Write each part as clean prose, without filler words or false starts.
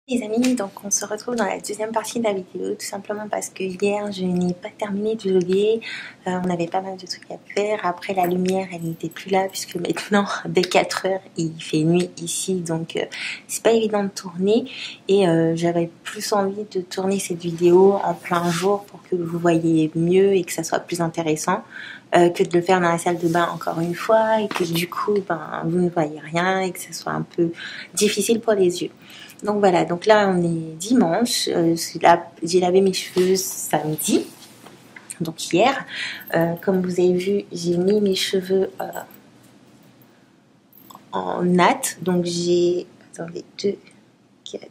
Les amis, donc on se retrouve dans la deuxième partie de la vidéo, tout simplement parce que hier je n'ai pas terminé de vlogger, on avait pas mal de trucs à faire. Après la lumière elle n'était plus là puisque maintenant dès 4 heures il fait nuit ici, donc c'est pas évident de tourner et j'avais plus envie de tourner cette vidéo en plein jour pour que vous voyez mieux et que ça soit plus intéressant que de le faire dans la salle de bain encore une fois et que du coup vous ne voyez rien et que ça soit un peu difficile pour les yeux. Donc voilà, donc là on est dimanche, j'ai lavé mes cheveux samedi, donc hier. Comme vous avez vu, j'ai mis mes cheveux en natte, donc j'ai, attendez, 2, 4,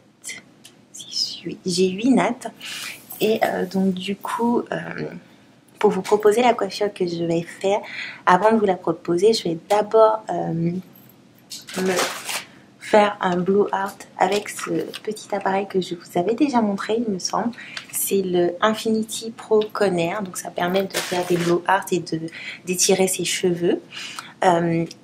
6, 8, j'ai 8 nattes. Et donc du coup, pour vous proposer la coiffure que je vais faire, avant de vous la proposer, je vais d'abord me faire un blow art avec ce petit appareil que je vous avais déjà montré, il me semble. C'est le Infinity Pro Conair, donc ça permet de faire des blow art et d'étirer ses cheveux.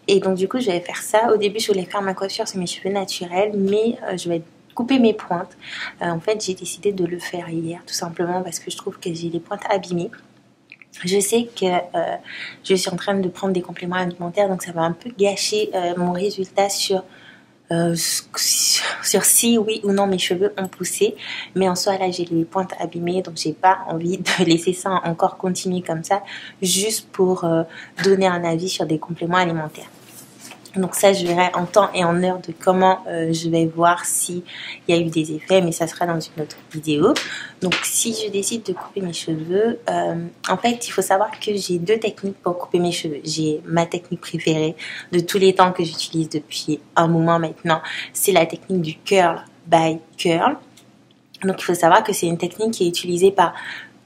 Et donc du coup je vais faire ça. Au début je voulais faire ma coiffure sur mes cheveux naturels, mais je vais couper mes pointes. En fait j'ai décidé de le faire hier, tout simplement parce que je trouve que j'ai les pointes abîmées. Je sais que je suis en train de prendre des compléments alimentaires, donc ça va un peu gâcher mon résultat sur si oui ou non mes cheveux ont poussé, mais en soi là j'ai les pointes abîmées, donc j'ai pas envie de laisser ça encore continuer comme ça juste pour donner un avis sur des compléments alimentaires. Donc ça je verrai en temps et en heure de comment je vais voir s'il y a eu des effets, mais ça sera dans une autre vidéo. Donc si je décide de couper mes cheveux, en fait il faut savoir que j'ai deux techniques pour couper mes cheveux. J'ai ma technique préférée de tous les temps que j'utilise depuis un moment maintenant, c'est la technique du curl by curl. Donc il faut savoir que c'est une technique qui est utilisée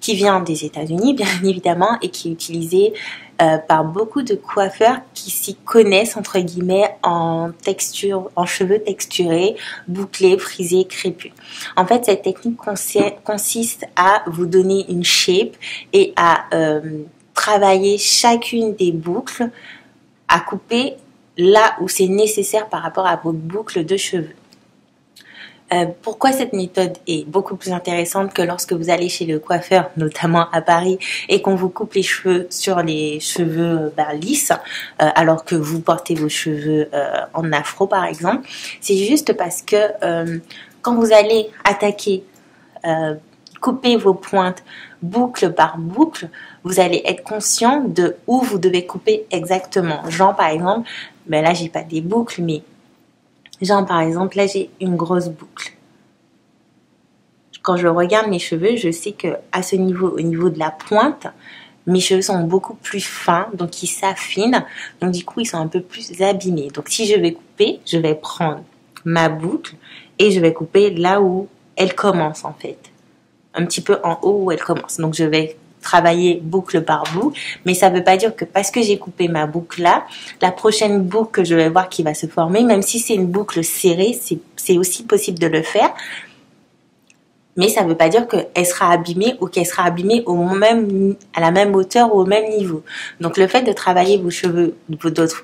qui vient des États-Unis bien évidemment et qui est utilisée par beaucoup de coiffeurs qui s'y connaissent entre guillemets en texture, en cheveux texturés, bouclés, frisés, crépus. En fait, cette technique consiste à vous donner une shape et à travailler chacune des boucles, à couper là où c'est nécessaire par rapport à votre boucle de cheveux. Pourquoi cette méthode est beaucoup plus intéressante que lorsque vous allez chez le coiffeur, notamment à Paris, et qu'on vous coupe les cheveux sur les cheveux lisses, alors que vous portez vos cheveux en afro par exemple. C'est juste parce que quand vous allez attaquer, couper vos pointes boucle par boucle, vous allez être conscient de où vous devez couper exactement. Genre par exemple, là j'ai pas des boucles, mais genre par exemple, là j'ai une grosse boucle. Quand je regarde mes cheveux, je sais que à ce niveau, au niveau de la pointe, mes cheveux sont beaucoup plus fins, donc ils s'affinent. Donc du coup, ils sont un peu plus abîmés. Donc si je vais couper, je vais prendre ma boucle et je vais couper là où elle commence en fait. Un petit peu en haut où elle commence. Donc je vais travailler boucle par boucle, mais ça ne veut pas dire que parce que j'ai coupé ma boucle là, la prochaine boucle que je vais voir qui va se former, même si c'est une boucle serrée, c'est aussi possible de le faire, mais ça ne veut pas dire qu'elle sera abîmée ou qu'elle sera abîmée à la même hauteur ou au même niveau. Donc le fait de travailler vos cheveux,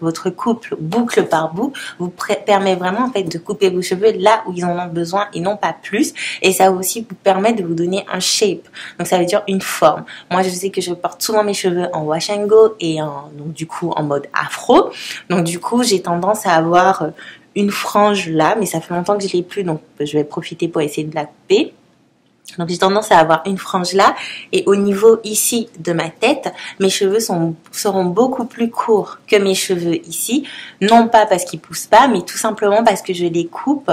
votre couple boucle par boucle, vous permet vraiment en fait de couper vos cheveux là où ils en ont besoin et non pas plus. Et ça aussi vous permet de vous donner un shape. Donc ça veut dire une forme. Moi je sais que je porte souvent mes cheveux en wash and go et donc du coup en mode afro. Donc du coup j'ai tendance à avoir une frange là, mais ça fait longtemps que je l'ai plus, donc je vais profiter pour essayer de la couper. Donc j'ai tendance à avoir une frange là, et au niveau ici de ma tête, mes cheveux seront beaucoup plus courts que mes cheveux ici, non pas parce qu'ils poussent pas, mais tout simplement parce que je les coupe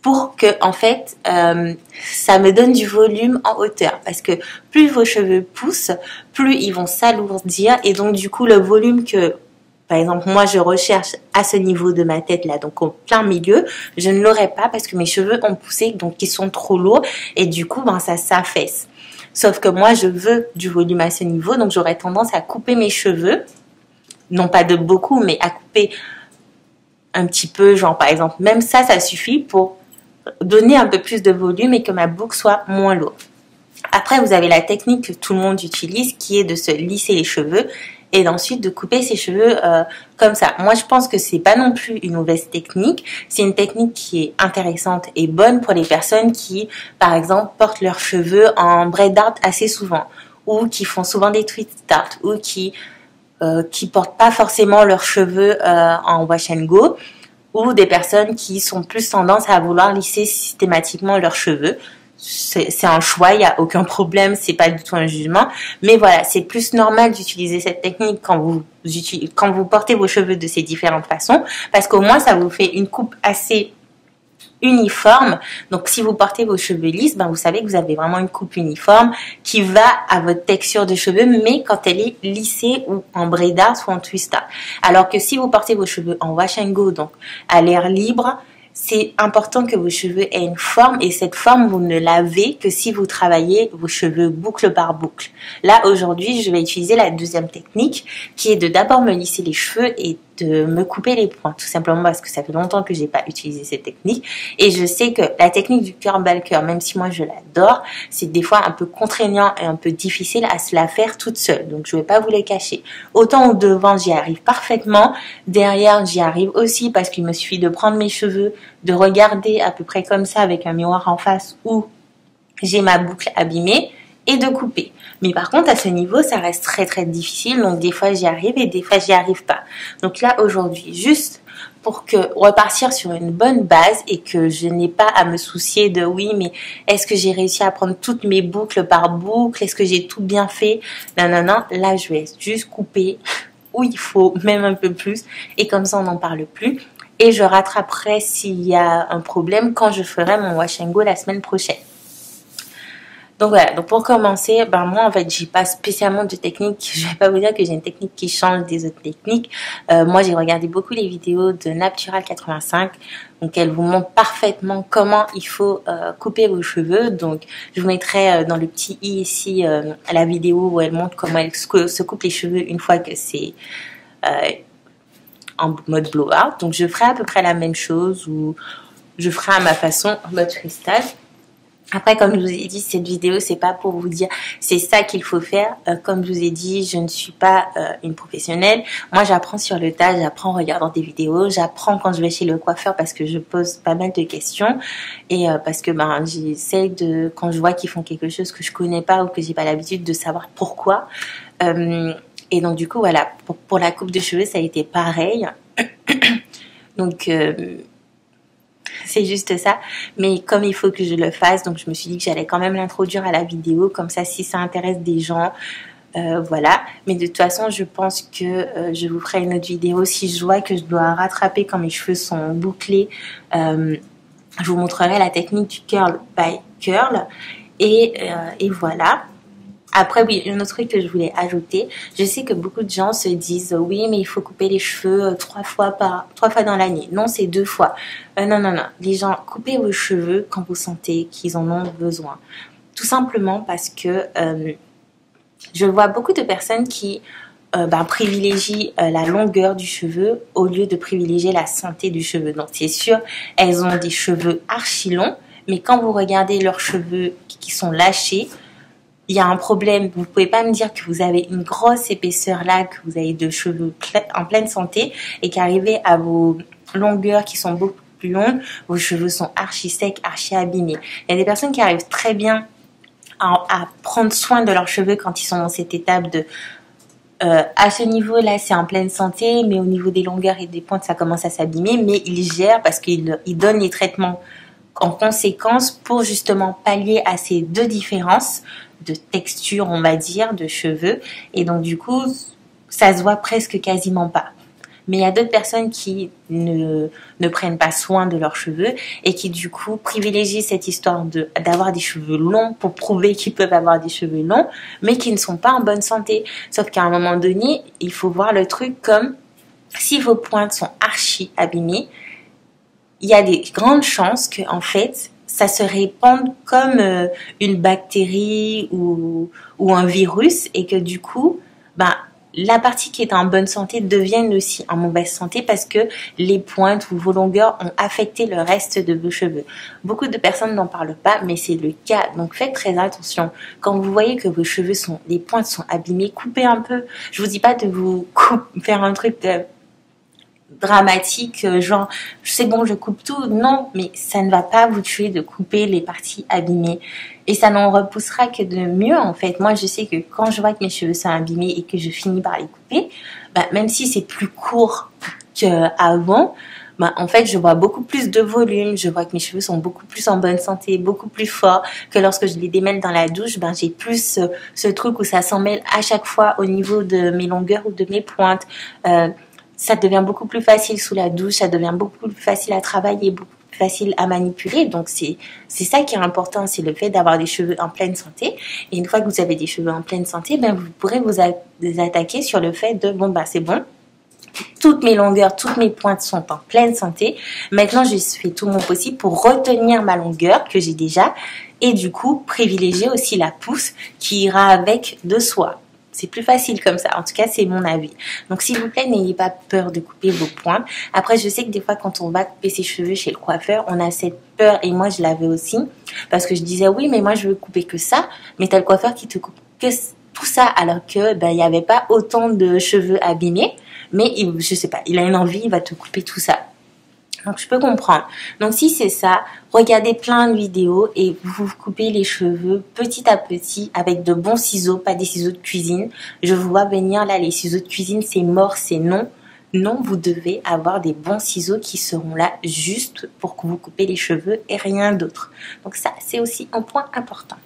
pour que en fait ça me donne du volume en hauteur, parce que plus vos cheveux poussent, plus ils vont s'alourdir, et donc du coup le volume que par exemple, moi, je recherche à ce niveau de ma tête là, donc au plein milieu, je ne l'aurai pas parce que mes cheveux ont poussé, donc ils sont trop lourds et du coup, ça s'affaisse. Sauf que moi, je veux du volume à ce niveau, donc j'aurais tendance à couper mes cheveux, non pas de beaucoup, mais à couper un petit peu, genre par exemple, même ça suffit pour donner un peu plus de volume et que ma boucle soit moins lourde. Après, vous avez la technique que tout le monde utilise qui est de se lisser les cheveux. et ensuite de couper ses cheveux comme ça. Moi, je pense que c'est pas non plus une mauvaise technique. C'est une technique qui est intéressante et bonne pour les personnes qui, par exemple, portent leurs cheveux en braid art assez souvent, ou qui font souvent des twist art, ou qui portent pas forcément leurs cheveux en wash and go, ou des personnes qui sont plus tendance à vouloir lisser systématiquement leurs cheveux. C'est un choix, il n'y a aucun problème, c'est pas du tout un jugement. Mais voilà, c'est plus normal d'utiliser cette technique quand vous portez vos cheveux de ces différentes façons, parce qu'au moins ça vous fait une coupe assez uniforme. Donc si vous portez vos cheveux lisses, vous savez que vous avez vraiment une coupe uniforme qui va à votre texture de cheveux, mais quand elle est lissée ou en braid art ou en twist art. Alors que si vous portez vos cheveux en wash and go, donc à l'air libre, c'est important que vos cheveux aient une forme, et cette forme, vous ne l'avez que si vous travaillez vos cheveux boucle par boucle. Là, aujourd'hui, je vais utiliser la deuxième technique, qui est de d'abord me lisser les cheveux et de me couper les points, tout simplement parce que ça fait longtemps que j'ai pas utilisé cette technique, et je sais que la technique du curl ball curl, même si moi je l'adore, c'est des fois un peu contraignant et un peu difficile à se la faire toute seule, donc je vais pas vous les cacher. Autant au devant j'y arrive parfaitement, derrière j'y arrive aussi parce qu'il me suffit de prendre mes cheveux, de regarder à peu près comme ça avec un miroir en face où j'ai ma boucle abîmée, et de couper. Mais par contre, à ce niveau, ça reste très très difficile. Donc des fois, j'y arrive et des fois, j'y arrive pas. Donc là, aujourd'hui, juste pour repartir sur une bonne base et que je n'ai pas à me soucier de oui, mais est-ce que j'ai réussi à prendre toutes mes boucles par boucle? Est-ce que j'ai tout bien fait? Non. Là, je vais juste couper où il faut, même un peu plus. Et comme ça, on n'en parle plus. Et je rattraperai s'il y a un problème quand je ferai mon wash and go la semaine prochaine. Donc voilà, donc pour commencer, moi en fait j'ai pas spécialement de technique, je vais pas vous dire que j'ai une technique qui change des autres techniques. Moi j'ai regardé beaucoup les vidéos de Naptural85, donc elle vous montre parfaitement comment il faut couper vos cheveux. Donc je vous mettrai dans le petit i ici la vidéo où elle montre comment elle se coupe les cheveux une fois que c'est en mode blowout. Donc je ferai à peu près la même chose, ou je ferai à ma façon en mode freestyle. Après, comme je vous ai dit, cette vidéo, c'est pas pour vous dire c'est ça qu'il faut faire. Comme je vous ai dit, je ne suis pas une professionnelle. Moi, j'apprends sur le tas, j'apprends en regardant des vidéos, j'apprends quand je vais chez le coiffeur parce que je pose pas mal de questions, et parce que j'essaie de, quand je vois qu'ils font quelque chose que je connais pas ou que j'ai pas l'habitude, de savoir pourquoi. Et donc du coup, voilà, pour la coupe de cheveux, ça a été pareil. Donc c'est juste ça, mais comme il faut que je le fasse, donc je me suis dit que j'allais quand même l'introduire à la vidéo, comme ça si ça intéresse des gens, voilà. Mais de toute façon, je pense que je vous ferai une autre vidéo si je vois que je dois rattraper quand mes cheveux sont bouclés. Je vous montrerai la technique du curl by curl, et voilà. Après, oui, un autre truc que je voulais ajouter, je sais que beaucoup de gens se disent oui, mais il faut couper les cheveux 3 fois dans l'année. Non, c'est 2 fois. Non. Les gens, coupez vos cheveux quand vous sentez qu'ils en ont besoin. Tout simplement parce que je vois beaucoup de personnes qui privilégient la longueur du cheveu au lieu de privilégier la santé du cheveu. Donc c'est sûr, elles ont des cheveux archi longs, mais quand vous regardez leurs cheveux qui sont lâchés, il y a un problème. Vous pouvez pas me dire que vous avez une grosse épaisseur là, que vous avez de cheveux en pleine santé, et qu'arrivez à vos longueurs qui sont beaucoup plus longues, vos cheveux sont archi secs, archi abîmés. Il y a des personnes qui arrivent très bien à prendre soin de leurs cheveux quand ils sont dans cette étape de à ce niveau-là, c'est en pleine santé, mais au niveau des longueurs et des pointes, ça commence à s'abîmer, mais ils gèrent parce qu'ils donnent les traitements en conséquence pour justement pallier à ces deux différences de texture, on va dire, de cheveux. Et donc du coup, ça se voit presque quasiment pas. Mais il y a d'autres personnes qui ne prennent pas soin de leurs cheveux et qui du coup privilégient cette histoire d'avoir des cheveux longs pour prouver qu'ils peuvent avoir des cheveux longs, mais qui ne sont pas en bonne santé. Sauf qu'à un moment donné, il faut voir le truc comme si vos pointes sont archi abîmées, il y a des grandes chances que en fait ça se répande comme une bactérie ou un virus, et que du coup la partie qui est en bonne santé devienne aussi en mauvaise santé parce que les pointes ou vos longueurs ont affecté le reste de vos cheveux. Beaucoup de personnes n'en parlent pas, mais c'est le cas. Donc faites très attention. Quand vous voyez que vos cheveux les pointes sont abîmées, coupez un peu. Je vous dis pas de vous faire un truc dramatique, genre c'est bon je coupe tout, non, mais ça ne va pas vous tuer de couper les parties abîmées et ça n'en repoussera que de mieux en fait. Moi je sais que quand je vois que mes cheveux sont abîmés et que je finis par les couper, même si c'est plus court qu'avant, en fait je vois beaucoup plus de volume, je vois que mes cheveux sont beaucoup plus en bonne santé, beaucoup plus forts, que lorsque je les démêle dans la douche, j'ai plus ce truc où ça s'en mêle à chaque fois au niveau de mes longueurs ou de mes pointes. Ça devient beaucoup plus facile sous la douche, ça devient beaucoup plus facile à travailler, beaucoup plus facile à manipuler. Donc c'est ça qui est important, c'est le fait d'avoir des cheveux en pleine santé. Et une fois que vous avez des cheveux en pleine santé, vous pourrez vous attaquer sur le fait de c'est bon. Toutes mes longueurs, toutes mes pointes sont en pleine santé. Maintenant, je fais tout mon possible pour retenir ma longueur que j'ai déjà et du coup privilégier aussi la pousse qui ira avec de soie. C'est plus facile comme ça. En tout cas, c'est mon avis. Donc, s'il vous plaît, n'ayez pas peur de couper vos pointes. Après, je sais que des fois, quand on va couper ses cheveux chez le coiffeur, on a cette peur. Et moi, je l'avais aussi. Parce que je disais, oui, mais moi, je veux couper que ça. Mais t'as le coiffeur qui te coupe que tout ça. Alors que, il n'y avait pas autant de cheveux abîmés. Mais, je sais pas, il a une envie, il va te couper tout ça. Donc, je peux comprendre. Donc, si c'est ça, regardez plein de vidéos et vous coupez les cheveux petit à petit avec de bons ciseaux, pas des ciseaux de cuisine. Je vous vois venir là, les ciseaux de cuisine, c'est mort, c'est non. Non, vous devez avoir des bons ciseaux qui seront là juste pour que vous coupez les cheveux et rien d'autre. Donc, ça, c'est aussi un point important.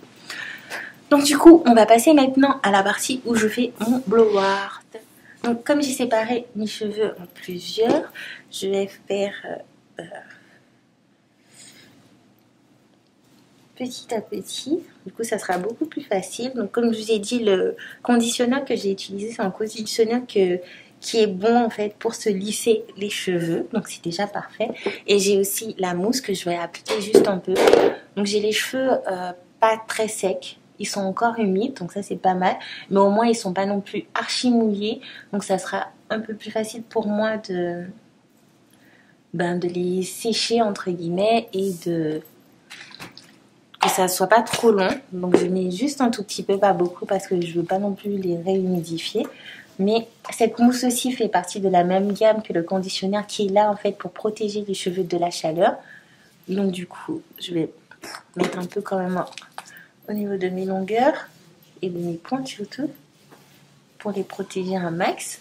Donc, du coup, on va passer maintenant à la partie où je fais mon blowout. Donc, comme j'ai séparé mes cheveux en plusieurs, je vais faire petit à petit. Du coup, ça sera beaucoup plus facile. Donc, comme je vous ai dit, le conditionneur que j'ai utilisé, c'est un conditionneur qui est bon en fait pour se lisser les cheveux. Donc, c'est déjà parfait. Et j'ai aussi la mousse que je vais appliquer juste un peu. Donc, j'ai les cheveux pas très secs. Ils sont encore humides, donc ça c'est pas mal. Mais au moins ils sont pas non plus archi mouillés. Donc ça sera un peu plus facile pour moi de les sécher entre guillemets et que ça soit pas trop long. Donc je mets juste un tout petit peu, pas beaucoup parce que je veux pas non plus les réhumidifier. Mais cette mousse aussi fait partie de la même gamme que le conditionneur qui est là en fait pour protéger les cheveux de la chaleur. Donc du coup je vais mettre un peu quand même au niveau de mes longueurs et de mes pointes surtout pour les protéger un max.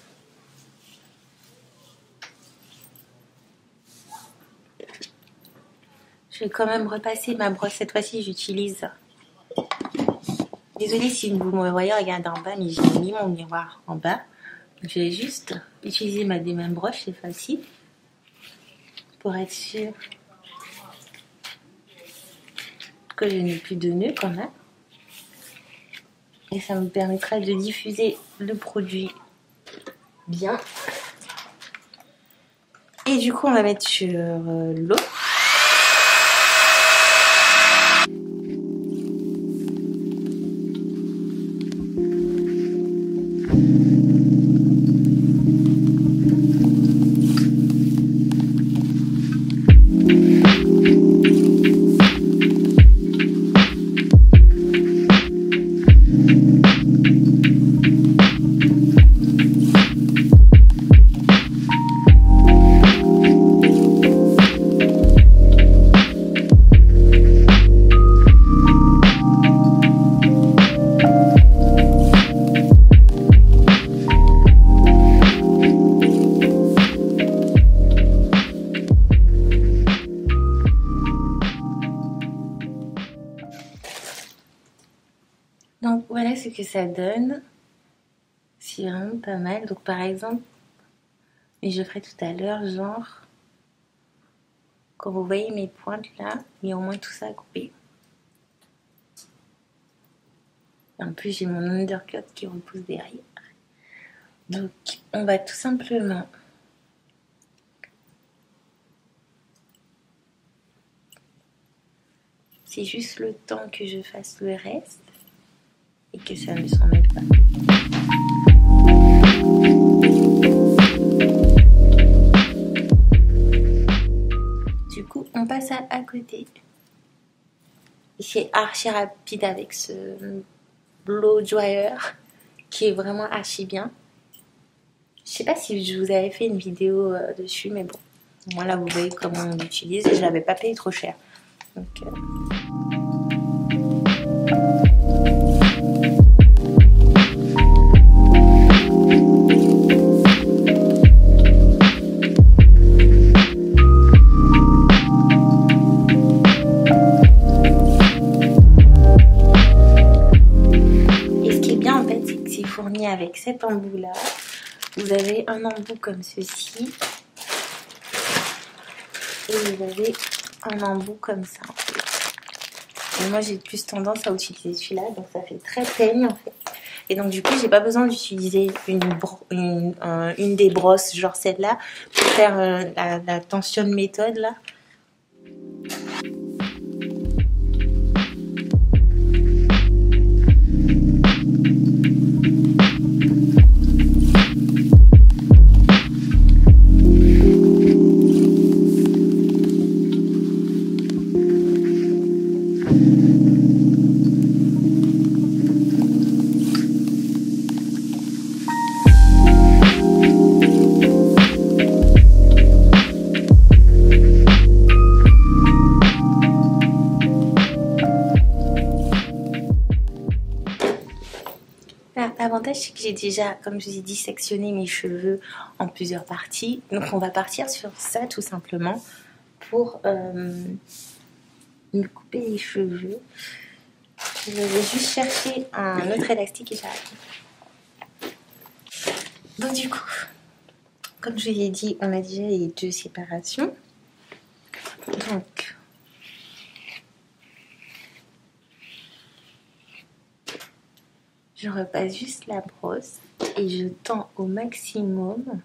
Je vais quand même repasser ma brosse. Cette fois-ci, j'utilise... Désolée si vous me voyez regarder en bas, mais j'ai mis mon miroir en bas. Je vais juste utiliser ma même broche cette fois-ci pour être sûre que je n'ai plus de nœuds quand même. Et ça me permettra de diffuser le produit bien. Et du coup, on va mettre sur l'eau. Donc voilà ce que ça donne. C'est vraiment pas mal. Donc par exemple, et je ferai tout à l'heure, genre, quand vous voyez mes pointes là, il y a au moins tout ça à couper. En plus, j'ai mon undercut qui repousse derrière. Donc on va tout simplement c'est juste le temps que je fasse le reste et que ça ne s'en mette pas. ça à côté. C'est archi rapide avec ce blow dryer qui est vraiment archi bien. Je sais pas si je vous avais fait une vidéo dessus, mais bon, moi là vous voyez comment on l'utilise et je l'avais pas payé trop cher. Donc, et ce qui est bien en fait, c'est que c'est fourni avec cet embout là. Vous avez un embout comme ceci et vous avez un embout comme ça en fait. Et moi j'ai plus tendance à utiliser celui-là, donc ça fait très peigne en fait. Et donc du coup j'ai pas besoin d'utiliser une des brosses genre celle-là pour faire la tension méthode là. L'avantage c'est que j'ai déjà, comme je vous ai dit, sectionné mes cheveux en plusieurs parties. Donc on va partir sur ça tout simplement pour me couper les cheveux. Je vais juste chercher un autre élastique et j'arrive. Donc du coup, comme je vous ai dit, on a déjà les deux séparations. Donc je repasse juste la brosse et je tends au maximum.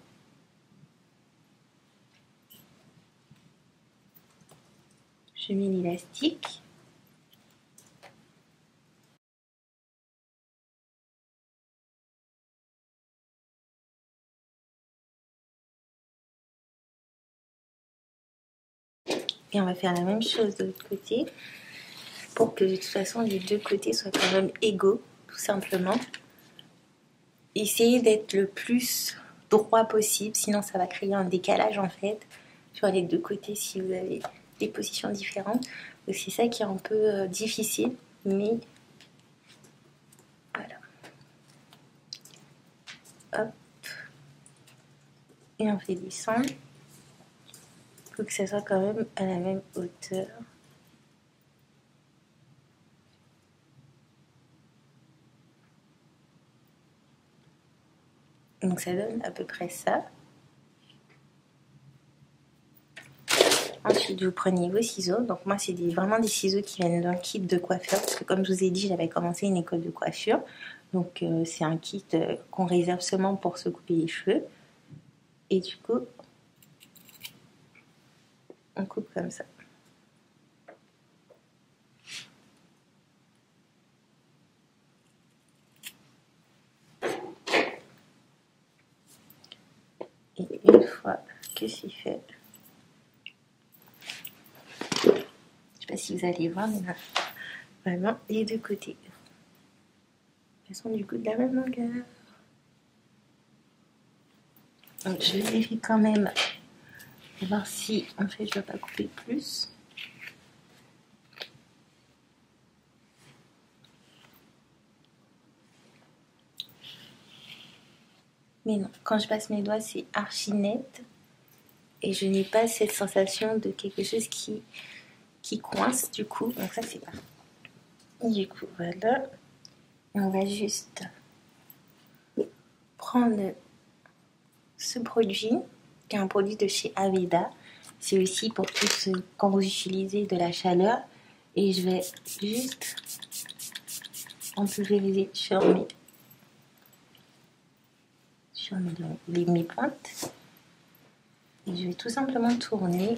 Je mets l'élastique. Et on va faire la même chose de l'autre côté pour que de toute façon les deux côtés soient quand même égaux, tout simplement. Essayez d'être le plus droit possible, sinon ça va créer un décalage en fait sur les deux côtés si vous avez des positions différentes. Donc c'est ça qui est un peu difficile, mais voilà. Hop. Et on fait descendre. Il faut que ça soit quand même à la même hauteur. Donc ça donne à peu près ça. Ensuite, vous prenez vos ciseaux. Donc moi, c'est vraiment des ciseaux qui viennent d'un kit de coiffeur. Parce que comme je vous ai dit, j'avais commencé une école de coiffure. Donc c'est un kit qu'on réserve seulement pour se couper les cheveux. Et du coup, on coupe comme ça. Et une fois que c'est fait, je ne sais pas si vous allez voir, mais là, vraiment les deux côtés. Elles sont du coup de la même longueur. Donc je vérifie quand même pour voir si en fait je ne dois pas couper plus. Mais non, quand je passe mes doigts, c'est archi net. Et je n'ai pas cette sensation de quelque chose qui coince du coup. Donc ça, c'est parfait. Du coup, voilà. Et on va juste prendre ce produit, qui est un produit de chez Aveda. C'est aussi pour quand vous utilisez de la chaleur. Et je vais juste en pulvériser sur mes pointes. Et je vais tout simplement tourner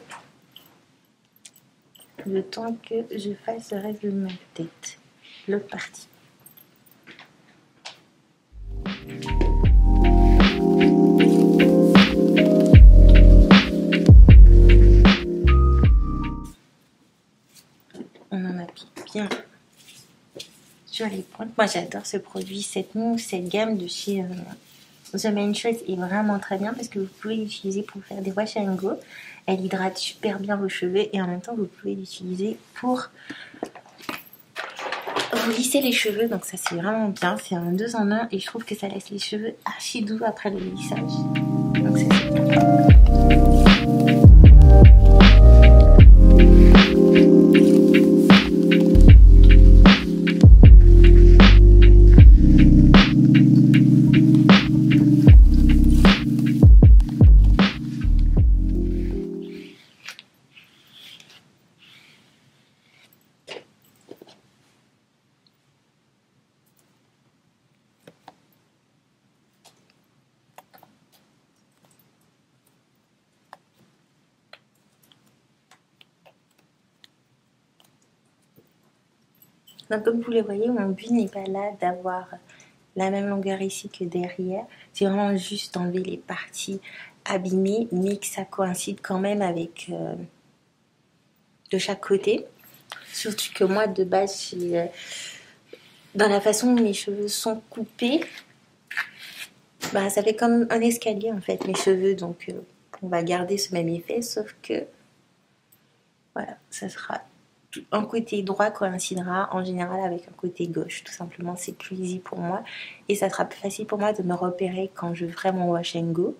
le temps que je fasse le reste de ma tête. L'autre partie. applique bien sur les pointes. Moi j'adore ce produit, cette mousse, cette gamme de chez The Main Choice est vraiment très bien parce que vous pouvez l'utiliser pour faire des wash and go. Elle hydrate super bien vos cheveux et en même temps vous pouvez l'utiliser pour vous lisser les cheveux. Donc ça c'est vraiment bien, c'est un 2 en 1 et je trouve que ça laisse les cheveux archi doux après le lissage. Donc ça c'est bien. Donc comme vous le voyez, mon but n'est pas là d'avoir la même longueur ici que derrière. C'est vraiment juste d'enlever les parties abîmées, mais que ça coïncide quand même avec de chaque côté. Surtout que moi, de base, dans la façon dont mes cheveux sont coupés, bah, ça fait comme un escalier en fait, mes cheveux. Donc on va garder ce même effet, sauf que voilà, ça sera... Un côté droit coïncidera en général avec un côté gauche. Tout simplement, c'est plus easy pour moi. Et ça sera plus facile pour moi de me repérer quand je ferai mon wash and go.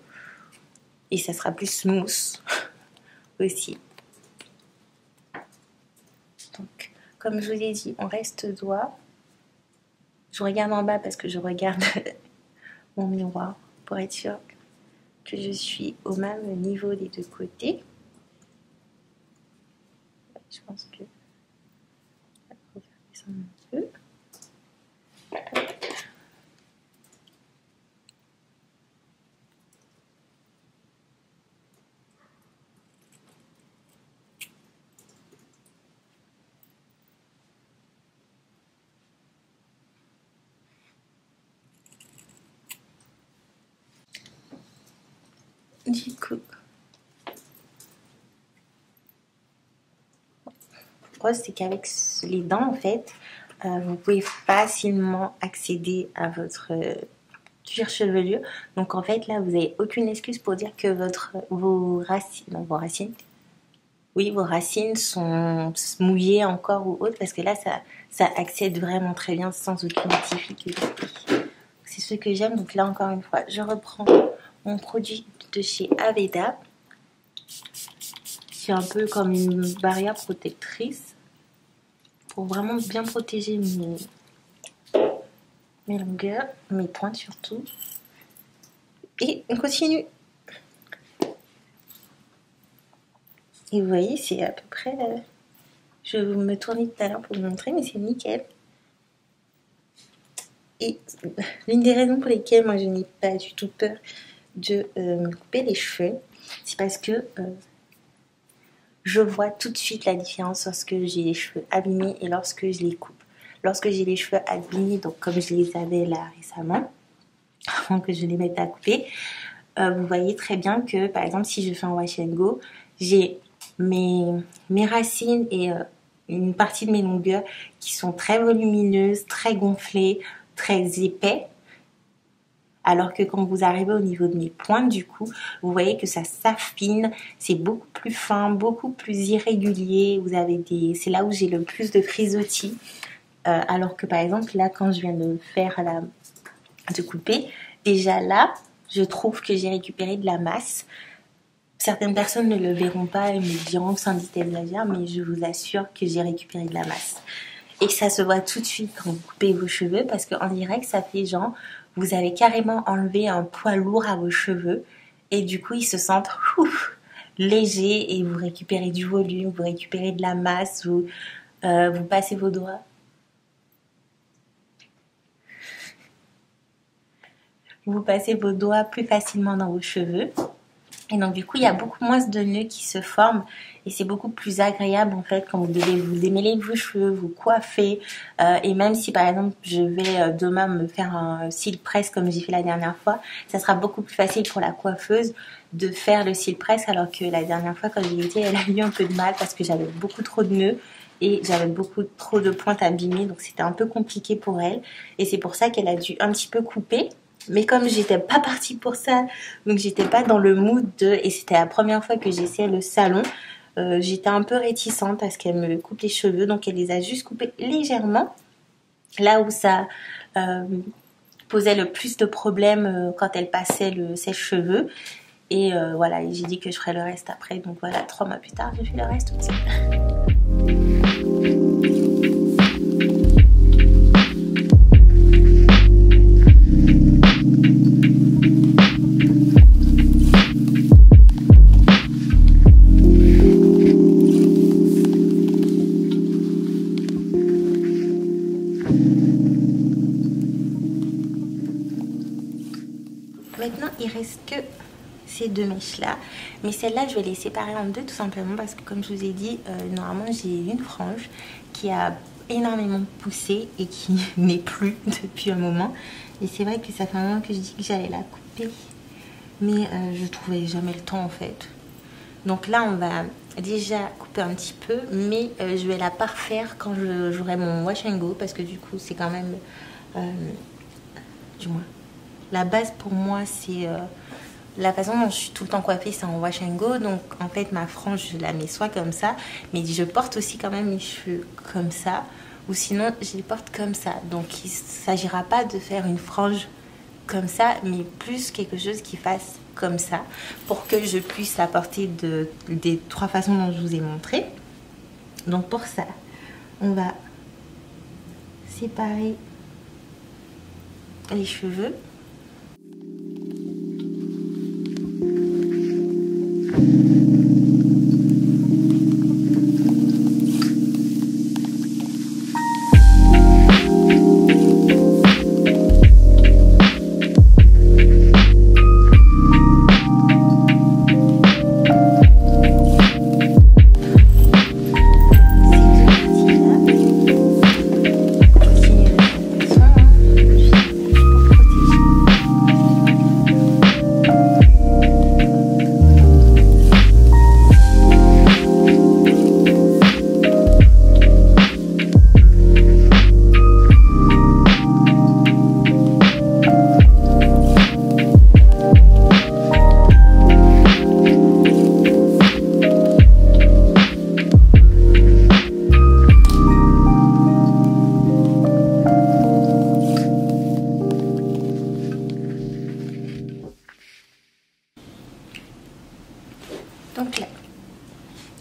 Et ça sera plus smooth aussi. Donc, comme je vous ai dit, on reste droit. Je regarde en bas parce que je regarde mon miroir pour être sûre que je suis au même niveau des deux côtés. Je pense que... un peu. Du coup, c'est qu'avec les dents en fait, vous pouvez facilement accéder à votre cuir chevelu. Donc en fait là vous n'avez aucune excuse pour dire que vos racines sont mouillées encore ou autre, parce que là ça accède vraiment très bien sans aucune difficulté. C'est ce que j'aime. Donc là encore une fois je reprends mon produit de chez Aveda. C'est un peu comme une barrière protectrice pour vraiment bien protéger mes longueurs, mes pointes surtout. Et on continue. Et vous voyez, c'est à peu près... je vais me tourner tout à l'heure pour vous montrer, mais c'est nickel. Et l'une des raisons pour lesquelles moi je n'ai pas du tout peur de me couper les cheveux, c'est parce que je vois tout de suite la différence lorsque j'ai les cheveux abîmés et lorsque je les coupe. Lorsque j'ai les cheveux abîmés, donc comme je les avais là récemment, avant que je les mette à couper, vous voyez très bien que par exemple si je fais un wash and go, j'ai mes racines et une partie de mes longueurs qui sont très volumineuses, très gonflées, très épais. Alors que quand vous arrivez au niveau de mes pointes, du coup, vous voyez que ça s'affine, c'est beaucoup plus fin, beaucoup plus irrégulier. Vous avez c'est là où j'ai le plus de frisottis. Alors que par exemple, là, quand je viens de faire de couper, déjà là, je trouve que j'ai récupéré de la masse. Certaines personnes ne le verront pas et me diront que c'est un exagère, mais je vous assure que j'ai récupéré de la masse. Et ça se voit tout de suite quand vous coupez vos cheveux, parce qu'en direct, ça fait genre... Vous avez carrément enlevé un poids lourd à vos cheveux et du coup ils se sentent légers et vous récupérez du volume, vous récupérez de la masse, vous passez vos doigts. Vous passez vos doigts plus facilement dans vos cheveux. Et donc du coup il y a beaucoup moins de nœuds qui se forment et c'est beaucoup plus agréable en fait quand vous devez vous démêler vos cheveux, vous coiffer. Et même si par exemple je vais demain me faire un cil press comme j'ai fait la dernière fois, ça sera beaucoup plus facile pour la coiffeuse de faire le cil press, alors que la dernière fois quand j'y étais, elle a eu un peu de mal parce que j'avais beaucoup trop de nœuds et j'avais beaucoup trop de pointes abîmées, donc c'était un peu compliqué pour elle. Et c'est pour ça qu'elle a dû un petit peu couper. Mais comme j'étais pas partie pour ça, donc j'étais pas dans le mood de... Et c'était la première fois que j'essayais le salon, j'étais un peu réticente à ce qu'elle me coupe les cheveux. Donc elle les a juste coupés légèrement. Là où ça posait le plus de problèmes quand elle passait le sèche-cheveux. Et voilà, j'ai dit que je ferais le reste après. Donc voilà, 3 mois plus tard, je fais le reste aussi. Maintenant, il reste que ces 2 mèches là, mais celle-là je vais les séparer en 2 tout simplement parce que comme je vous ai dit, normalement j'ai une frange qui a énormément poussé et qui n'est plus depuis un moment, et c'est vrai que ça fait un moment que je dis que j'allais la couper, mais je trouvais jamais le temps en fait. Donc là on va déjà couper un petit peu, mais je vais la parfaire quand j'aurai mon wash and go, parce que du coup c'est quand même du moins la base pour moi, c'est la façon dont je suis tout le temps coiffée, c'est en wash and go. Donc en fait ma frange je la mets soit comme ça, mais je porte aussi quand même mes cheveux comme ça, ou sinon je les porte comme ça. Donc il ne s'agira pas de faire une frange comme ça, mais plus quelque chose qui fasse comme ça, pour que je puisse la porter des 3 façons dont je vous ai montré. Donc pour ça, on va séparer les cheveux. Donc là,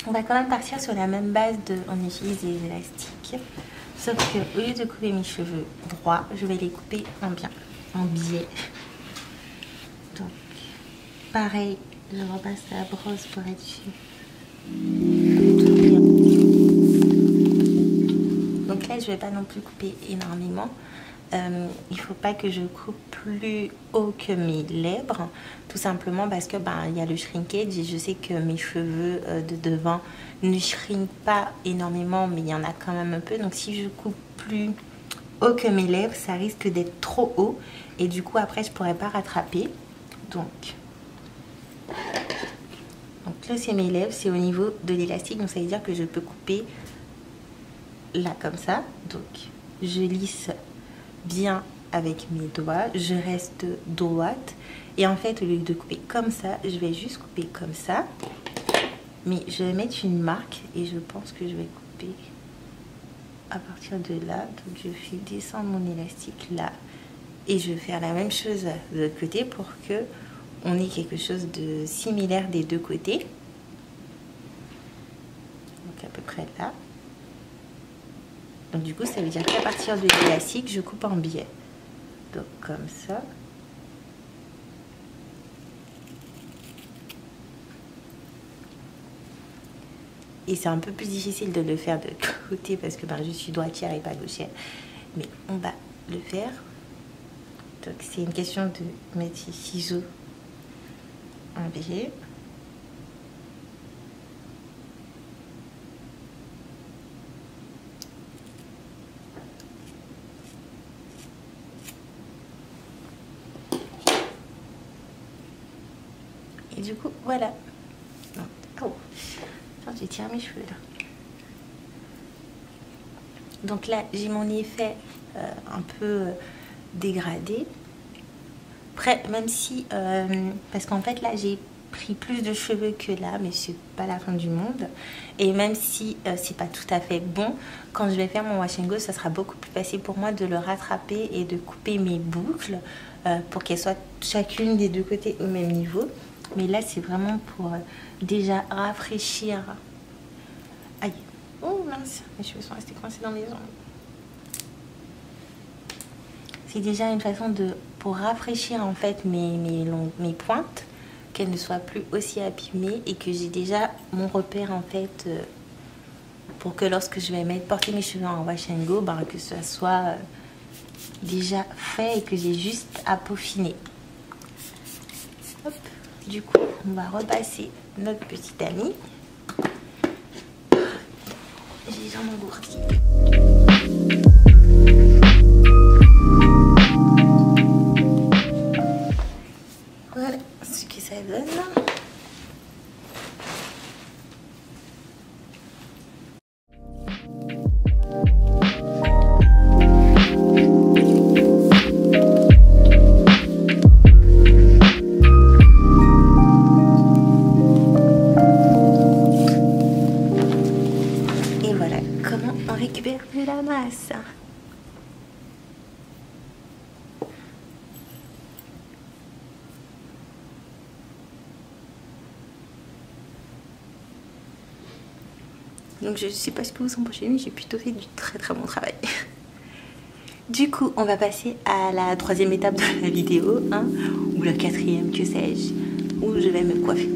on va quand même partir sur la même base de on utilise des élastiques, sauf que au lieu de couper mes cheveux droits, je vais les couper en biais. Donc pareil, je repasse la brosse pour être sûr. Donc là je vais pas non plus couper énormément. Il faut pas que je coupe plus haut que mes lèvres, tout simplement parce que il y a le shrinkage et je sais que mes cheveux de devant ne shrinkent pas énormément, mais il y en a quand même un peu. Donc si je coupe plus haut que mes lèvres, ça risque d'être trop haut et du coup après je pourrais pas rattraper. Donc là c'est mes lèvres, c'est au niveau de l'élastique, donc ça veut dire que je peux couper là comme ça. Donc je lisse bien avec mes doigts, je reste droite et en fait au lieu de couper comme ça, je vais juste couper comme ça, mais je vais mettre une marque et je pense que je vais couper à partir de là. Donc je fais descendre mon élastique là et je vais faire la même chose de l'autre côté pour que on ait quelque chose de similaire des deux côtés. Donc à peu près là. Donc du coup ça veut dire qu'à partir de l'élastique je coupe en biais. Donc comme ça. Et c'est un peu plus difficile de le faire de côté parce que je suis droitière et pas gauchère. Mais on va le faire. Donc c'est une question de mettre ces ciseaux en biais. Et du coup, voilà. Oh, je tire mes cheveux là. Donc là, j'ai mon effet un peu dégradé. Après, même si... parce qu'en fait, là, j'ai pris plus de cheveux que là, mais c'est pas la fin du monde. Et même si c'est pas tout à fait bon, quand je vais faire mon wash and go, ça sera beaucoup plus facile pour moi de le rattraper et de couper mes boucles pour qu'elles soient chacune des deux côtés au même niveau. Mais là, c'est vraiment pour déjà rafraîchir. Aïe. Oh mince, mes cheveux sont restés coincés dans mes ongles. C'est déjà une façon pour rafraîchir en fait mes pointes, qu'elles ne soient plus aussi abîmées et que j'ai déjà mon repère en fait pour que lorsque je vais porter mes cheveux en wash and go, que ça soit déjà fait et que j'ai juste à peaufiner. Hop. Du coup, on va repasser notre petite amie. J'ai les jambes engourdies. Voilà ce que ça donne. Et voilà comment on récupère de la masse. Donc je sais pas ce que vous en pensez, mais j'ai plutôt fait du très bon travail. Du coup, on va passer à la troisième étape de la vidéo, hein, ou la quatrième, que sais-je, où je vais me coiffer.